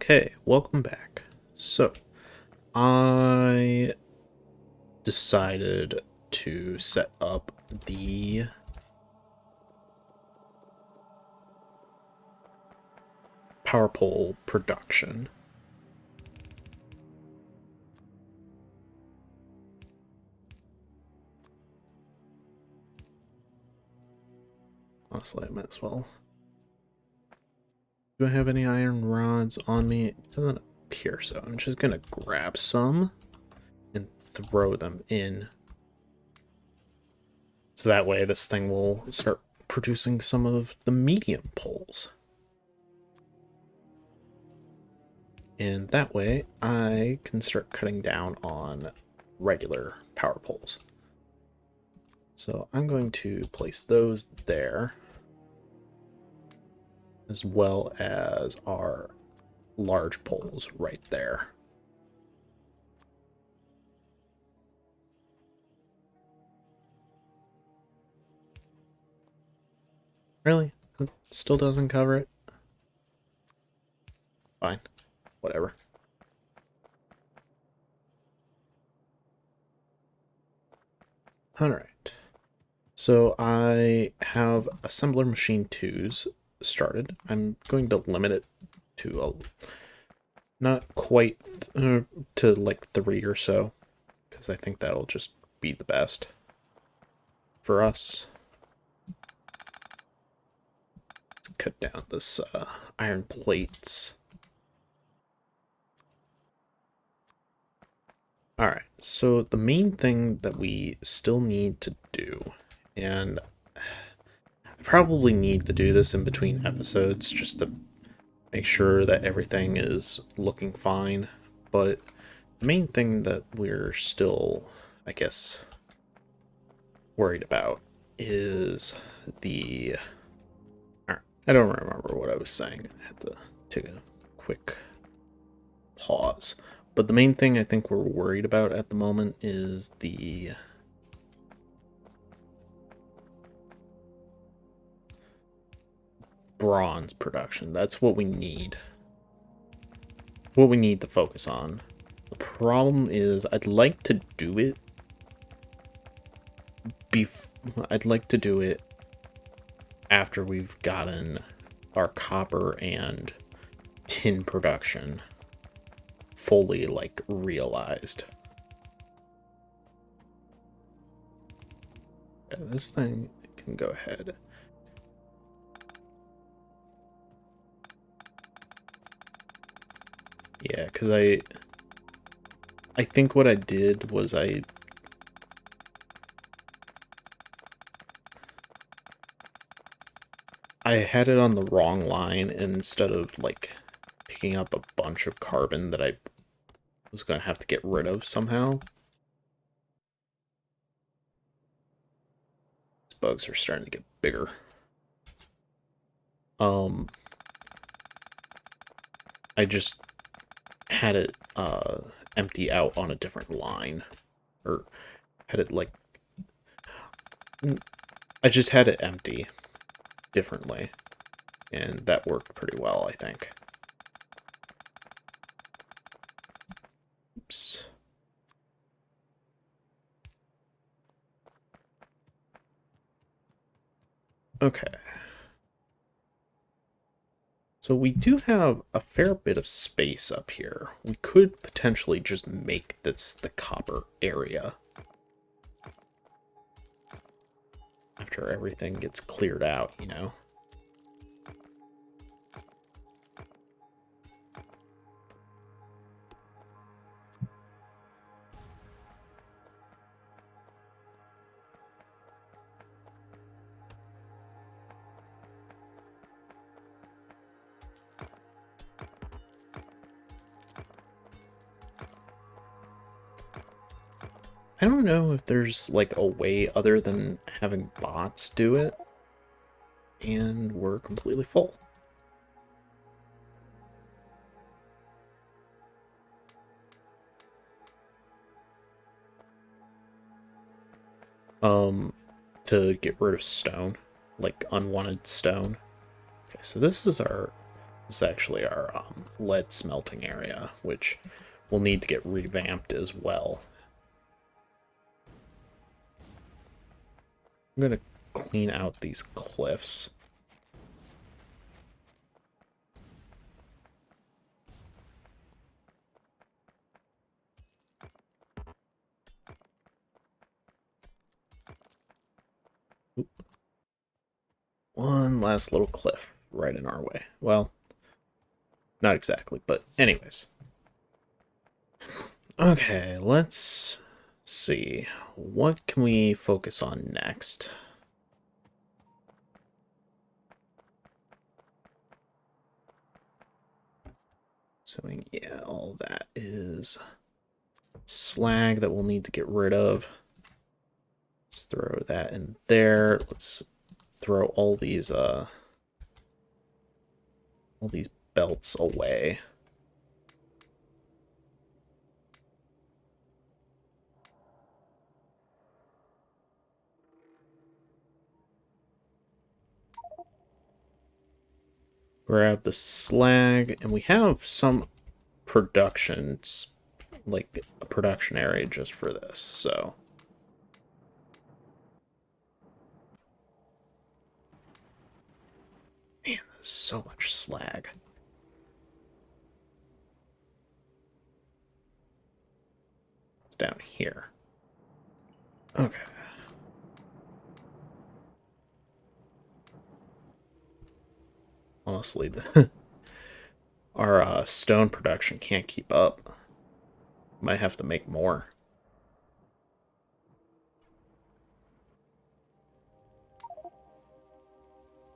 Okay, welcome back. So, I decided to set up the power pole production. Honestly, I might as well. Do I have any iron rods on me? It doesn't appear so. I'm just gonna grab some and throw them in. So that way this thing will start producing some of the medium poles. And that way I can start cutting down on regular power poles. So I'm going to place those there, as well as our large poles right there. Really? It still doesn't cover it? Fine. Whatever. Alright. So I have assembler machine 2s started. I'm going to limit it to not quite to like 3 or so, because I think that'll just be the best for us. Let's cut down this iron plates. Alright, so the main thing that we still need to do, and I probably need to do this in between episodes just to make sure that everything is looking fine, but the main thing that we're still, I guess, worried about is the... I don't remember what I was saying. I had to take a quick pause. But the main thing I think we're worried about at the moment is the bronze production. That's what we need. What we need to focus on. The problem is I'd like to do it after we've gotten our copper and tin production fully, like, realized. Yeah, this thing can go ahead. Yeah, because I think what I did was I had it on the wrong line, and instead of, like, picking up a bunch of carbon that I was going to have to get rid of somehow. These bugs are starting to get bigger. I just had it empty out on a different line, or had it like I just had it empty differently, and that worked pretty well, I think. Oops. Okay. So we do have a fair bit of space up here. We could potentially just make this the copper area after everything gets cleared out, you know? I don't know if there's like a way other than having bots do it, and we're completely full. To get rid of stone, like unwanted stone. Okay, so this is our This is actually our lead smelting area, which will need to get revamped as well. I'm going to clean out these cliffs. Oop. One last little cliff right in our way. Well, not exactly, but anyways. Okay, let's see. What can we focus on next? So, yeah, all that is slag that we'll need to get rid of. Let's throw that in there. Let's throw all these belts away. Grab the slag, and we have some production, like a production area just for this, so. Man, there's so much slag. It's down here. Okay. Honestly, our stone production can't keep up. Might have to make more.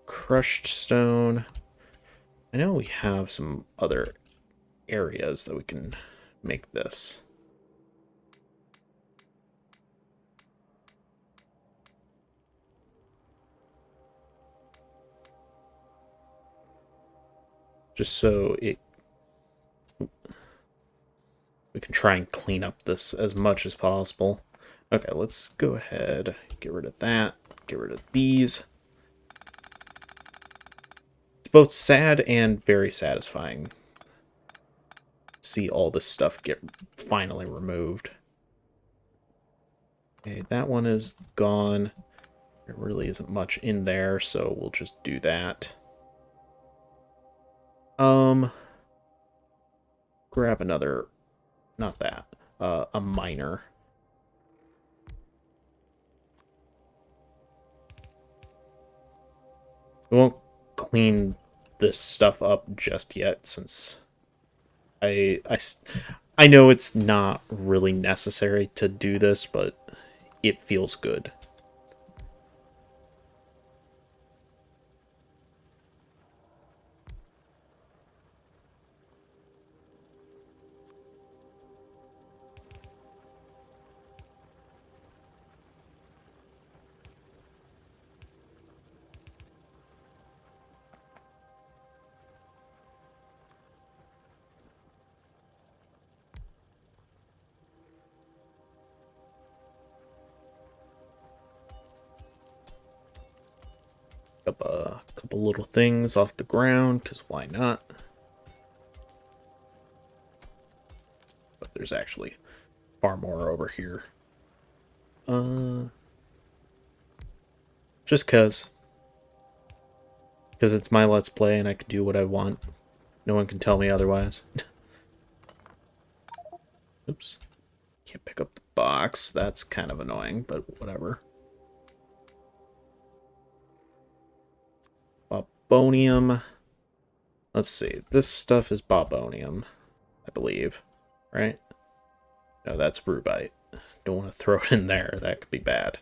Crushed stone. I know we have some other areas that we can make this. Just so we can try and clean up this as much as possible. Okay, let's go ahead, get rid of that, get rid of these. It's both sad and very satisfying. See all this stuff get finally removed. Okay, that one is gone. There really isn't much in there, so we'll just do that. Grab another, not that, a miner. We won't clean this stuff up just yet, since I know it's not really necessary to do this, but it feels good. Up a couple little things off the ground, because why not? But there's actually far more over here. Just because it's my Let's Play and I can do what I want. No one can tell me otherwise. Oops. Can't pick up the box. That's kind of annoying, but whatever. Bobonium. Let's see. This stuff is bobonium, I believe. Right? No, that's rubite. Don't want to throw it in there. That could be bad.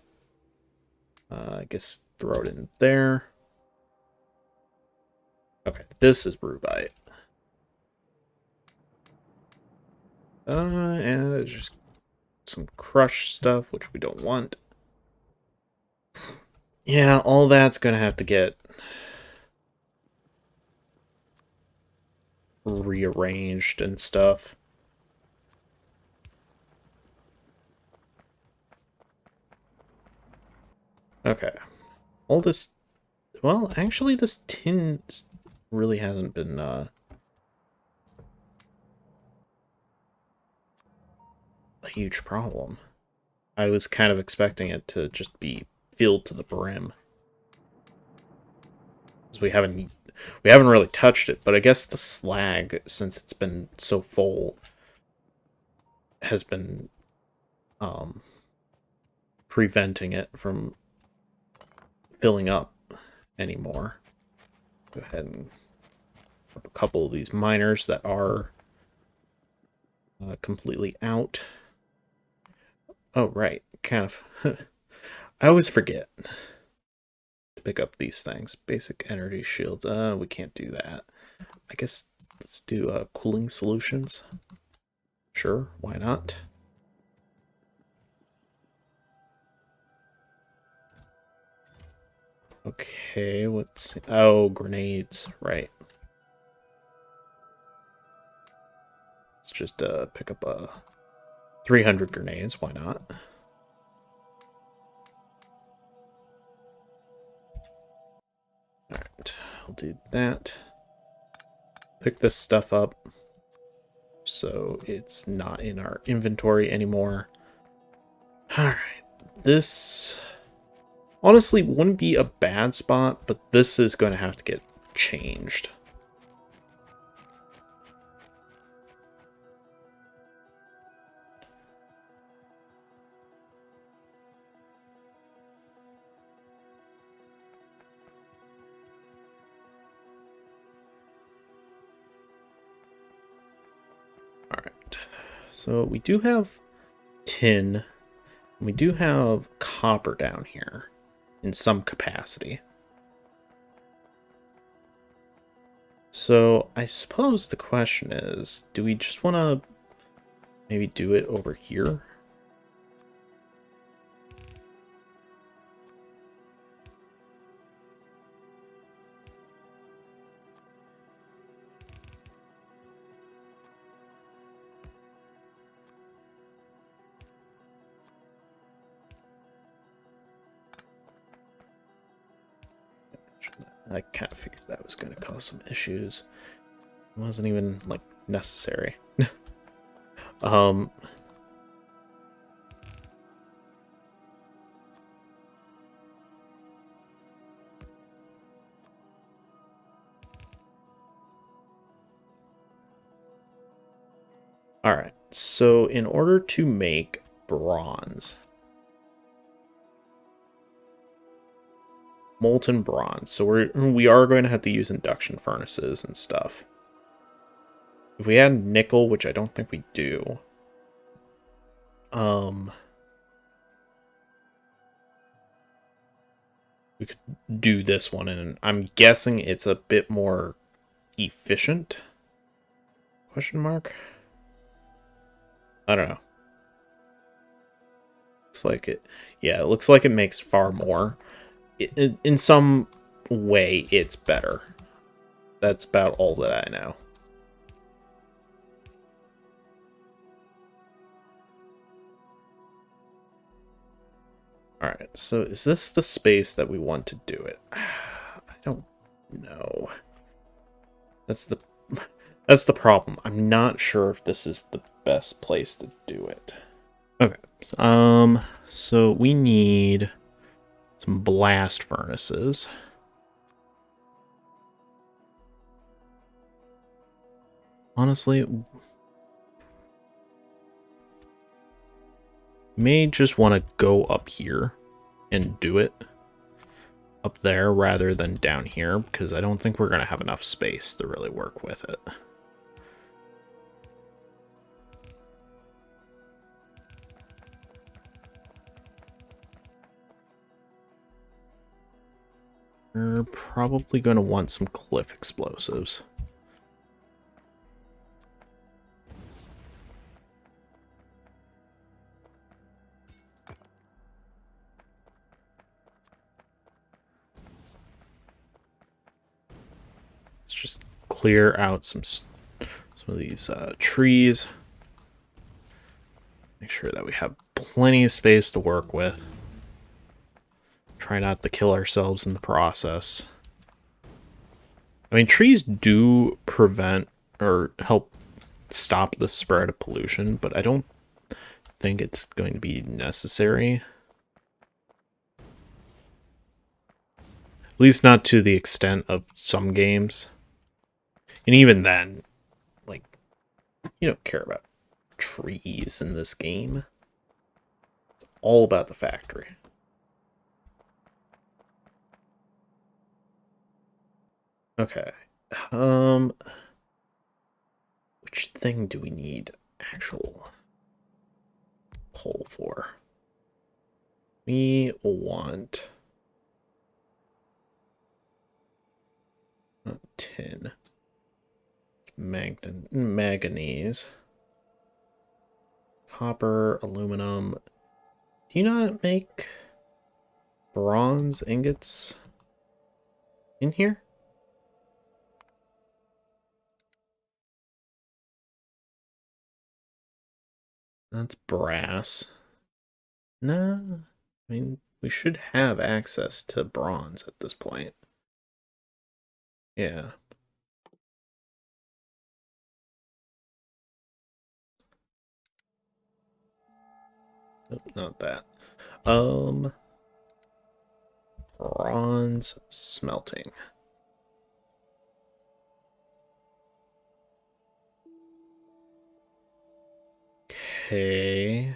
I guess throw it in there. Okay, this is rubite. And it's just some crushed stuff, which we don't want. Yeah, all that's gonna have to get rearranged and stuff. Okay. All this... Well, actually, this tin Really hasn't been a huge problem. I was kind of expecting it to just be filled to the brim. Because we haven't really touched it, but I guess the slag, since it's been so full, has been preventing it from filling up anymore. Go ahead and grab a couple of these miners that are completely out. Oh, right. Kind of. I always forget to pick up these things. Basic energy shields. We can't do that. I guess let's do cooling solutions. Sure, why not? Okay, what's... Oh, grenades. Right. Let's just pick up 300 grenades. Why not? Alright, I'll do that. Pick this stuff up so it's not in our inventory anymore. Alright, this honestly wouldn't be a bad spot, but this is going to have to get changed. Alright, so we do have tin. We do have copper down here in some capacity. So I suppose the question is, do we just want to maybe do it over here? I kind of figured that was going to cause some issues. It wasn't even, like, necessary. Alright. So in order to make bronze, molten bronze, so we are going to have to use induction furnaces and stuff. If we had nickel, which I don't think we do, we could do this one, and I'm guessing it's a bit more efficient? Question mark? I don't know. Looks like it. Yeah, it looks like it makes far more. In some way, it's better. That's about all that I know. Alright, so is this the space that we want to do it? I don't know. That's the problem. I'm not sure if this is the best place to do it. Okay. So we need some blast furnaces. Honestly, may just want to go up here and do it up there rather than down here, because I don't think we're going to have enough space to really work with it. We're probably going to want some cliff explosives. Let's just clear out some of these trees. Make sure that we have plenty of space to work with. Try not to kill ourselves in the process. I mean, trees do prevent or help stop the spread of pollution, but I don't think it's going to be necessary. At least not to the extent of some games. And even then, like, you don't care about trees in this game. It's all about the factory. Okay. Which thing do we need actual coal for? We want tin. Manganese. Copper, aluminum. Do you not make bronze ingots in here? That's brass. No. I mean, we should have access to bronze at this point. Yeah. Nope, not that. Bronze smelting. Okay.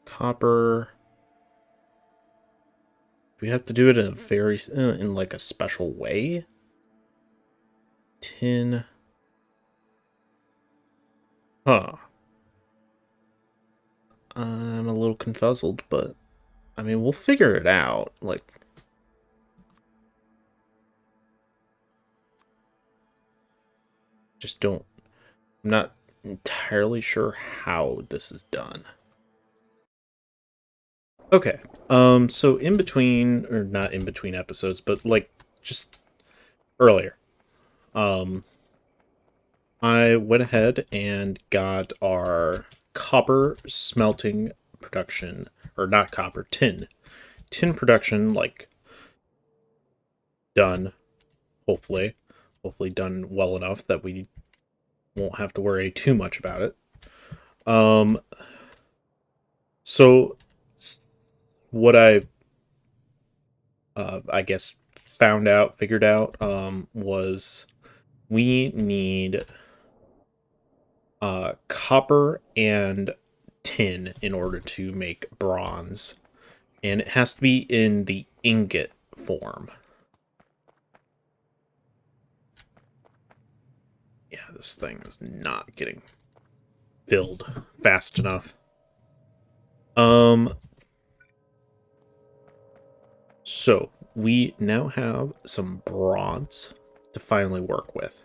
Copper. We have to do it in a very, in like a special way. Tin. Huh. I'm a little confuzzled, but I mean, we'll figure it out. Like, just don't. I'm not entirely sure how this is done. Okay. So in between, or not in between episodes, but like just earlier, um, I went ahead and got our copper smelting production, or not copper, tin production, like, done, hopefully. Hopefully done well enough that we won't have to worry too much about it. Um, so what I guess figured out, was we need copper and tin in order to make bronze, and it has to be in the ingot form. Yeah, this thing is not getting filled fast enough. So we now have some bronze to finally work with.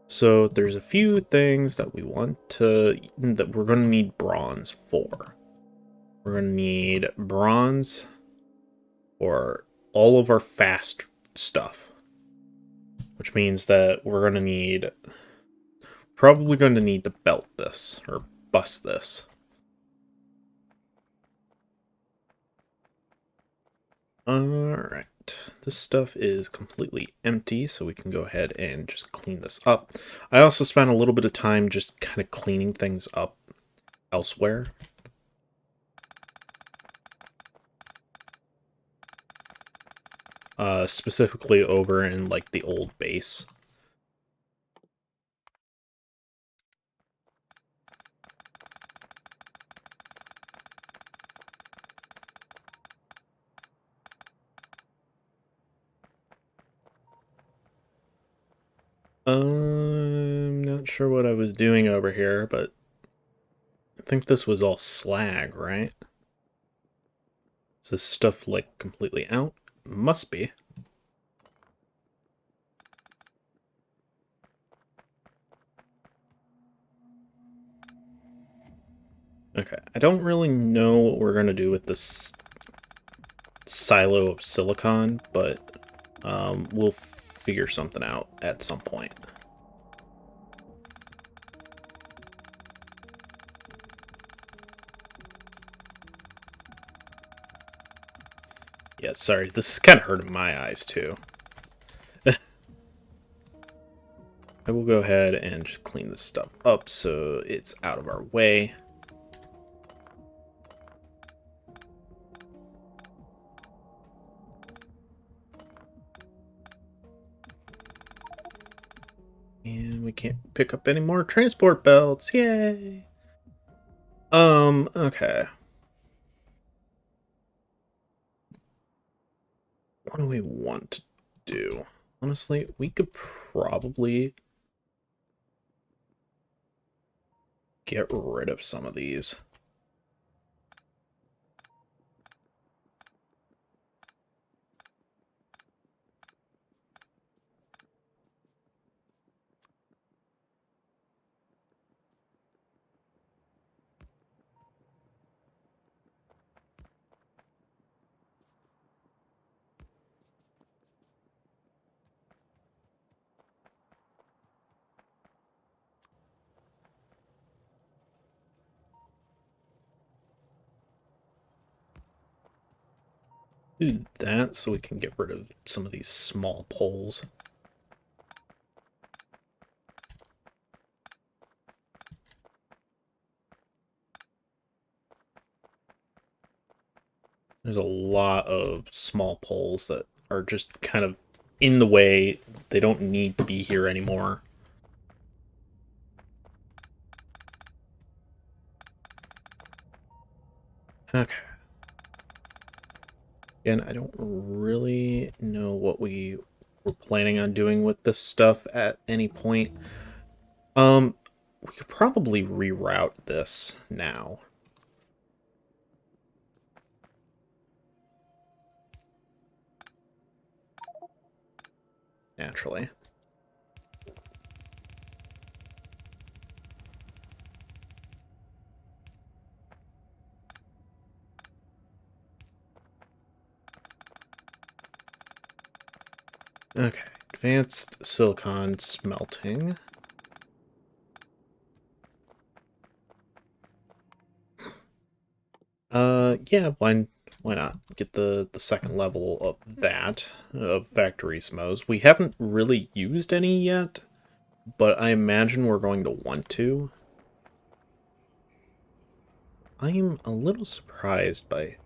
So there's a few things that that we're going to need bronze for. We're going to need bronze for all of our fast stuff, which means that we're going to need, probably going to need to belt this or bust this. Alright, this stuff is completely empty, so we can go ahead and just clean this up. I also spent a little bit of time just kind of cleaning things up elsewhere. Specifically over in like the old base. I'm not sure what I was doing over here, but I think this was all slag, right? Is this stuff like completely out? Must be. Okay, I don't really know what we're gonna do with this silo of silicon, but we'll figure something out at some point. Yeah, sorry, this is kind of hurting my eyes too. I will go ahead and just clean this stuff up so it's out of our way. And we can't pick up any more transport belts. Yay! Okay. What do we want to do? Honestly, we could probably get rid of some of these. Do that so we can get rid of some of these small poles. There's a lot of small poles that are just kind of in the way. They don't need to be here anymore. Okay. Again, I don't really know what we were planning on doing with this stuff at any point. We could probably reroute this now. Naturally. Okay, advanced silicon smelting. Yeah, why not? Get the second level of that, of factory smos. We haven't really used any yet, but I imagine we're going to want to. I'm a little surprised by...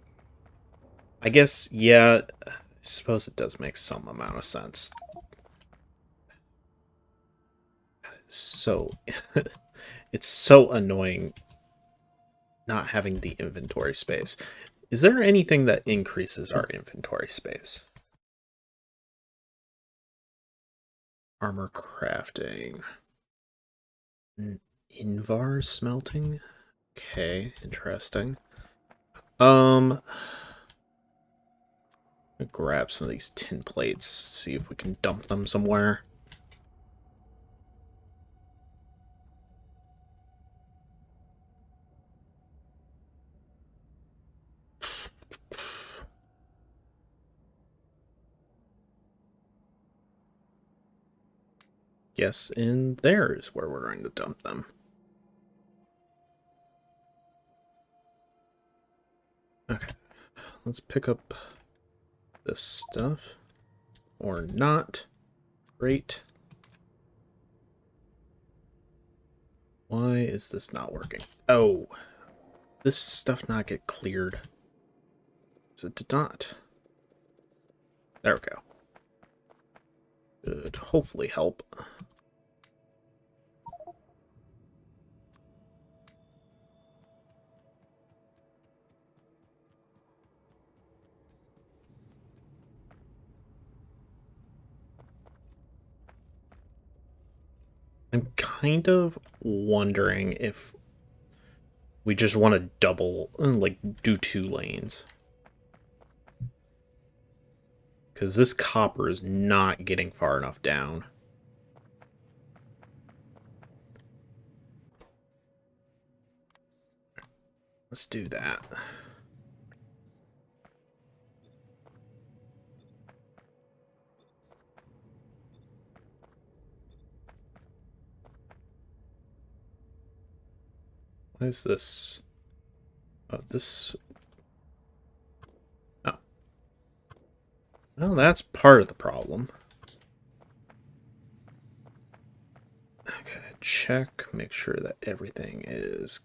I guess, yeah, I suppose it does make some amount of sense. So, it's so annoying not having the inventory space. Is there anything that increases our inventory space? Armor crafting. Invar smelting? Okay, interesting. Grab some of these tin plates, see if we can dump them somewhere. Guess in there is where we're going to dump them. Okay, let's pick up this stuff. Or not. Great. Why is this not working? Oh, this stuff not get cleared. It did not. There we go. Should hopefully help. I'm kind of wondering if we just want to double, like, do 2 lanes. Because this copper is not getting far enough down. Let's do that. Why is this? Oh, this... Oh. Well, that's part of the problem. Okay, check, make sure that everything is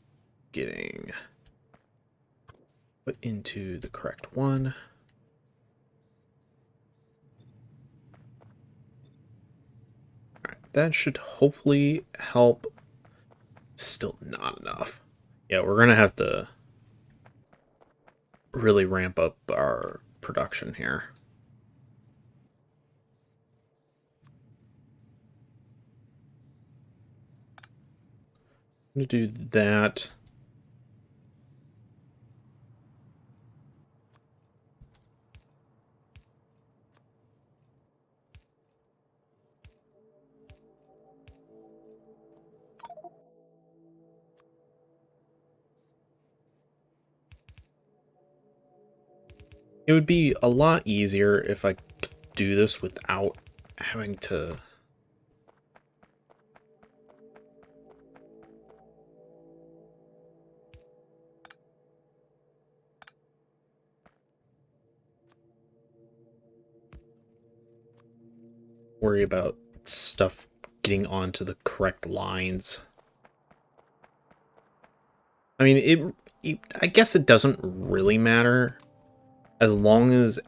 getting put into the correct one. Alright, that should hopefully help. Still not enough. Yeah, we're gonna have to really ramp up our production here. I'm gonna do that. It would be a lot easier if I could do this without having to worry about stuff getting onto the correct lines. I mean, I guess it doesn't really matter as long as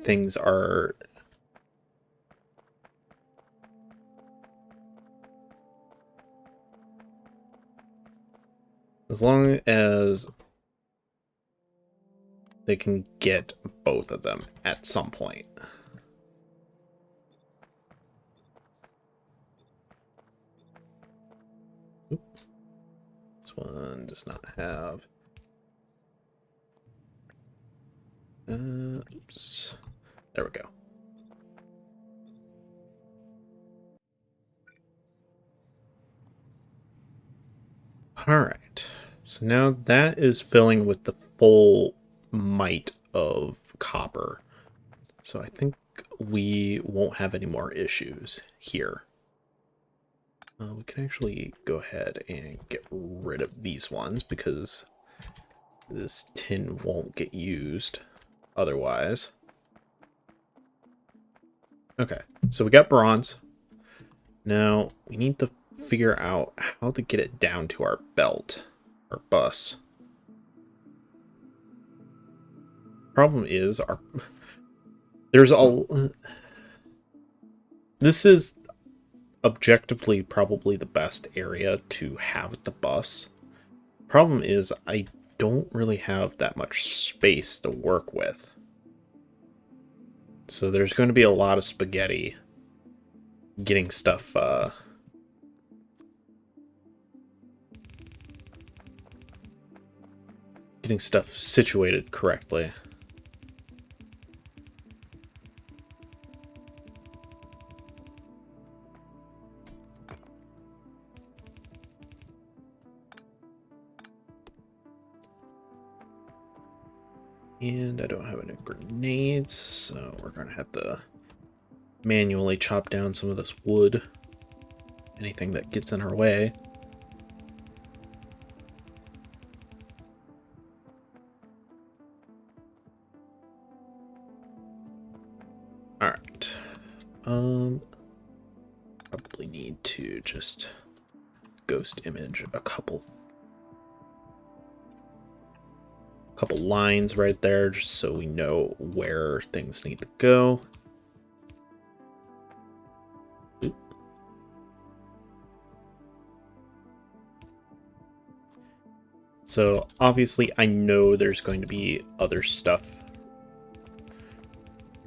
things are as long as they can get both of them at some point. Oop. This one does not have. Oops. There we go. Alright, so now that is filling with the full might of copper. So I think we won't have any more issues here. We can actually go ahead and get rid of these ones because this tin won't get used otherwise. Okay, so we got bronze. Now we need to figure out how to get it down to our belt, our bus. Problem is, there's a... This is objectively probably the best area to have the bus. Problem is, I don't really have that much space to work with. So there's going to be a lot of spaghetti getting stuff situated correctly. And I don't have any grenades, so we're going to have to manually chop down some of this wood. Anything that gets in our way. Alright. Probably need to just ghost image a couple lines right there just so we know where things need to go. Oop. So obviously I know there's going to be other stuff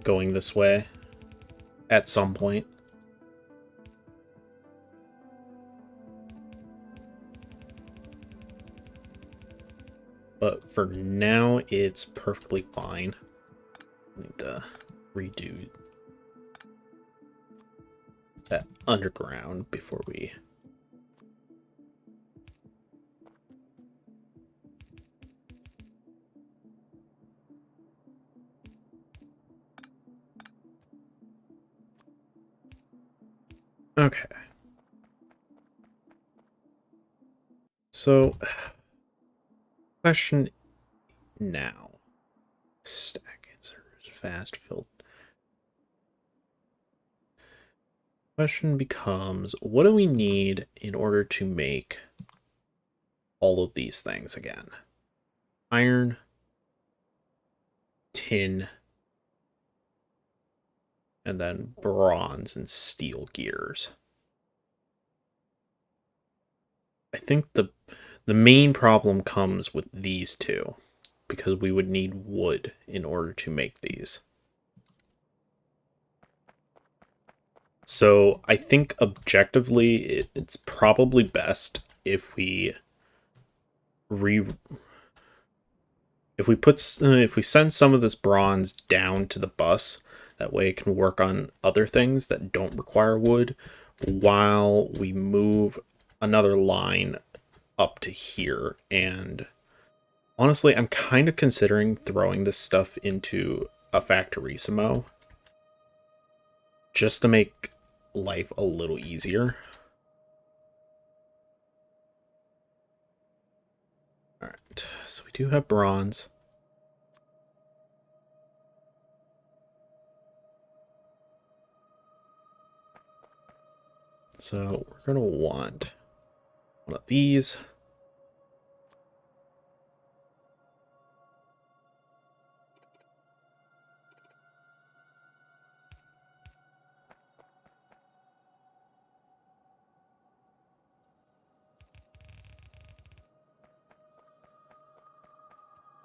going this way at some point. But for now, it's perfectly fine. I need to redo that underground before we... Okay. So, question now. Stack inserters, fast fill. Question becomes, what do we need in order to make all of these things again? Iron, tin, and then bronze and steel gears. I think the main problem comes with these two, because we would need wood in order to make these. So I think objectively it's probably best if we if we send some of this bronze down to the bus. That way it can work on other things that don't require wood, while we move another line up to here. And honestly, I'm kind of considering throwing this stuff into a Factorio just to make life a little easier. Alright, so we do have bronze. So we're going to want one of these.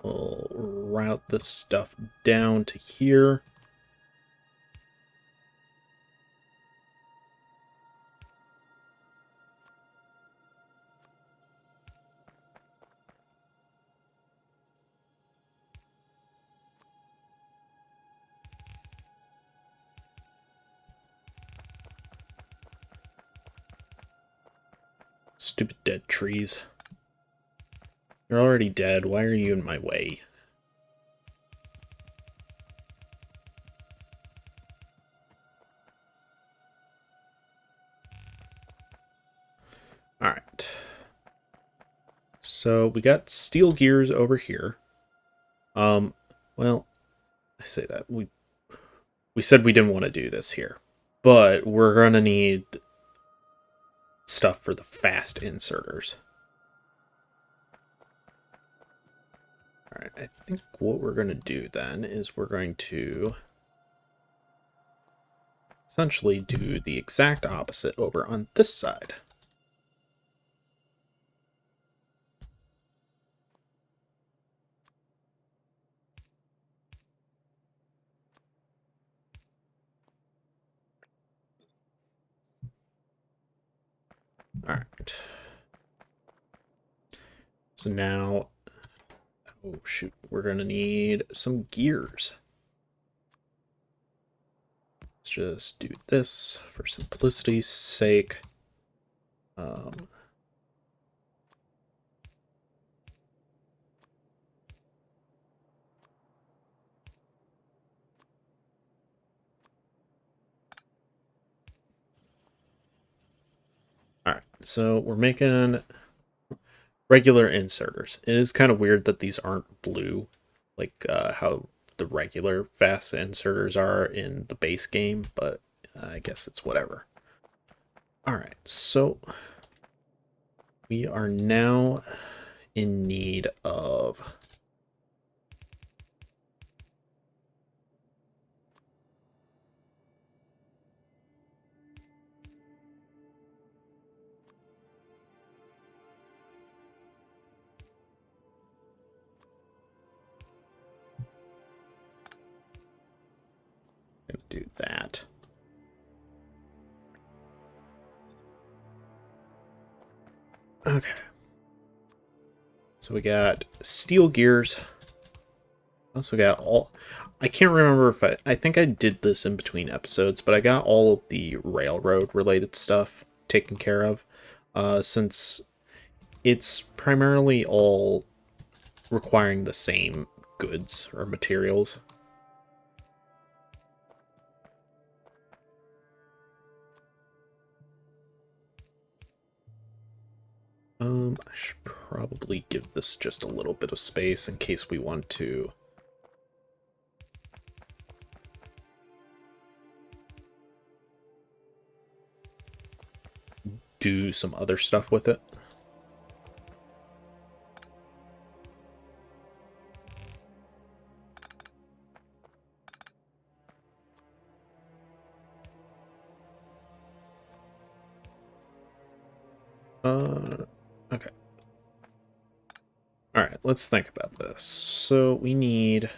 We'll route this stuff down to here. Stupid dead trees. You're already dead. Why are you in my way? Alright. So we got steel gears over here. Well, I say that. We said we didn't want to do this here. But we're gonna need stuff for the fast inserters. Alright, I think what we're gonna do then is we're going to essentially do the exact opposite over on this side. Alright. So now, oh shoot, we're gonna need some gears. Let's just do this for simplicity's sake. Alright, so we're making regular inserters. It is kind of weird that these aren't blue, like how the regular fast inserters are in the base game, but I guess it's whatever. Alright, so we are now in need of gonna do that. Okay. So we got steel gears. Also got all... I can't remember if I think I did this in between episodes, but I got all of the railroad related stuff taken care of. Since it's primarily all requiring the same goods or materials. I should probably give this just a little bit of space in case we want to. do some other stuff with it. Okay. Alright, let's think about this. So we need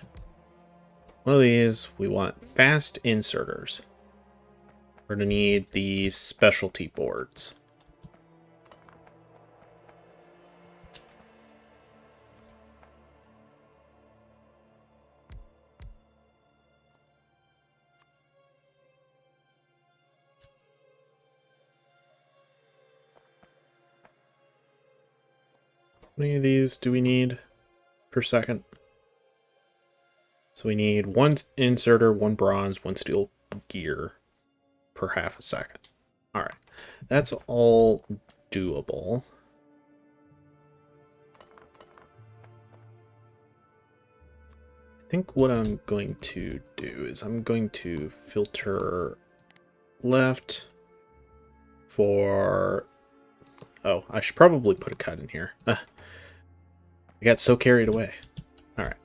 one of these. We want fast inserters. We're going to need the specialty boards. How many of these do we need per second? So we need one inserter, one bronze, one steel gear per half a second. Alright, that's all doable. I think what I'm going to do is I'm going to filter left for... Oh, I should probably put a cut in here. I got so carried away. Alright.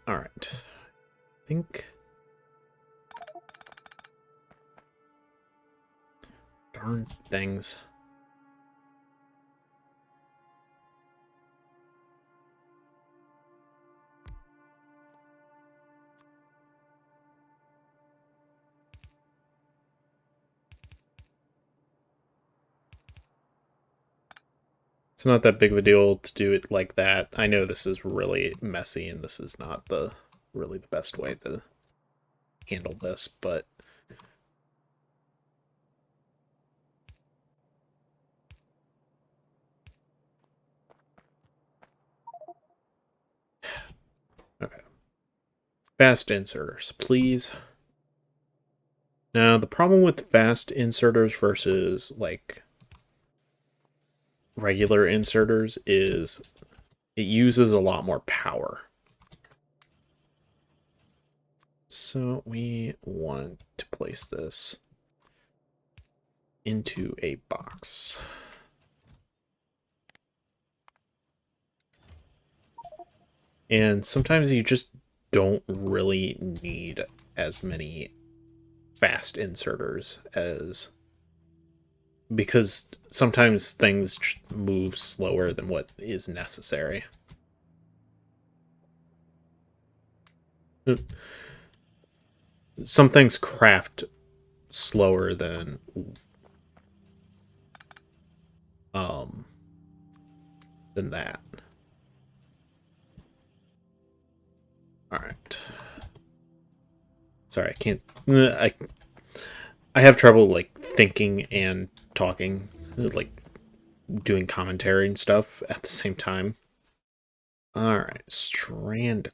Alright. I think... Darn things. It's not that big of a deal to do it like that. I know this is really messy and this is not really the best way to handle this, but okay. Fast inserters, please. Now, the problem with fast inserters versus like regular inserters is it uses a lot more power. So we want to place this into a box. And sometimes you just don't really need as many fast inserters as... because sometimes things move slower than what is necessary. Some things craft slower than that. All right. Sorry, I can't. I have trouble like thinking and talking, like doing commentary and stuff at the same time. All right, strand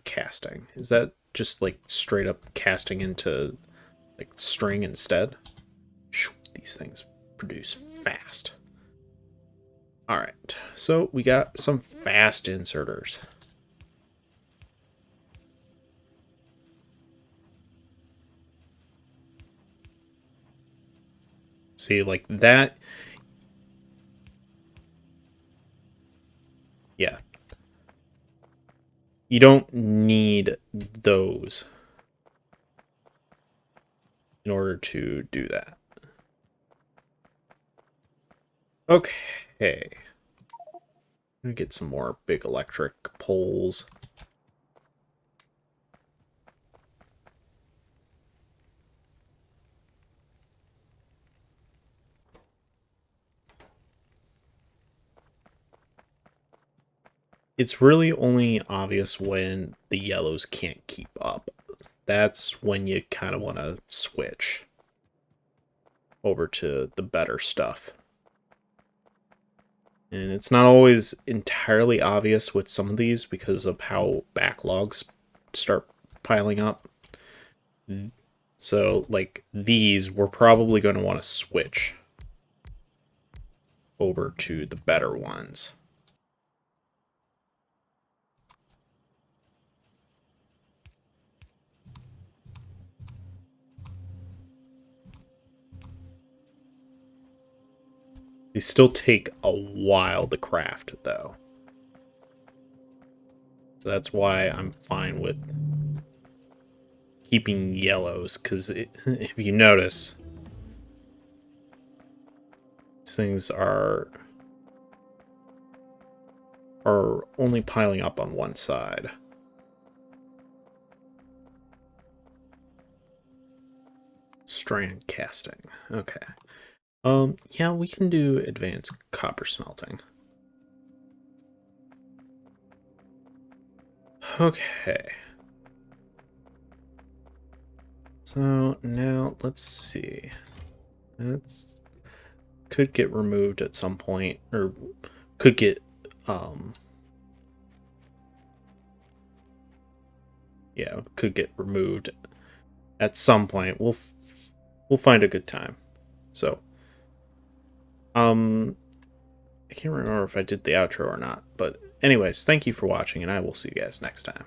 casting. Is that just like straight up casting into like string instead? These things produce fast. All right, so we got some fast inserters. See, like that. Yeah. You don't need those in order to do that. Okay. I'm gonna get some more big electric poles. It's really only obvious when the yellows can't keep up. That's when you kind of want to switch over to the better stuff. And it's not always entirely obvious with some of these because of how backlogs start piling up. So, like, these, we're probably going to want to switch. over to the better ones. They still take a while to craft, though. So that's why I'm fine with keeping yellows, because if you notice, these things are only piling up on one side. Strand casting. Okay. Yeah, we can do advanced copper smelting. Okay. So now let's see. That's could get removed at some point, or could get yeah, could get removed at some point. We'll find a good time. So I can't remember if I did the outro or not, but anyways, thank you for watching, and I will see you guys next time.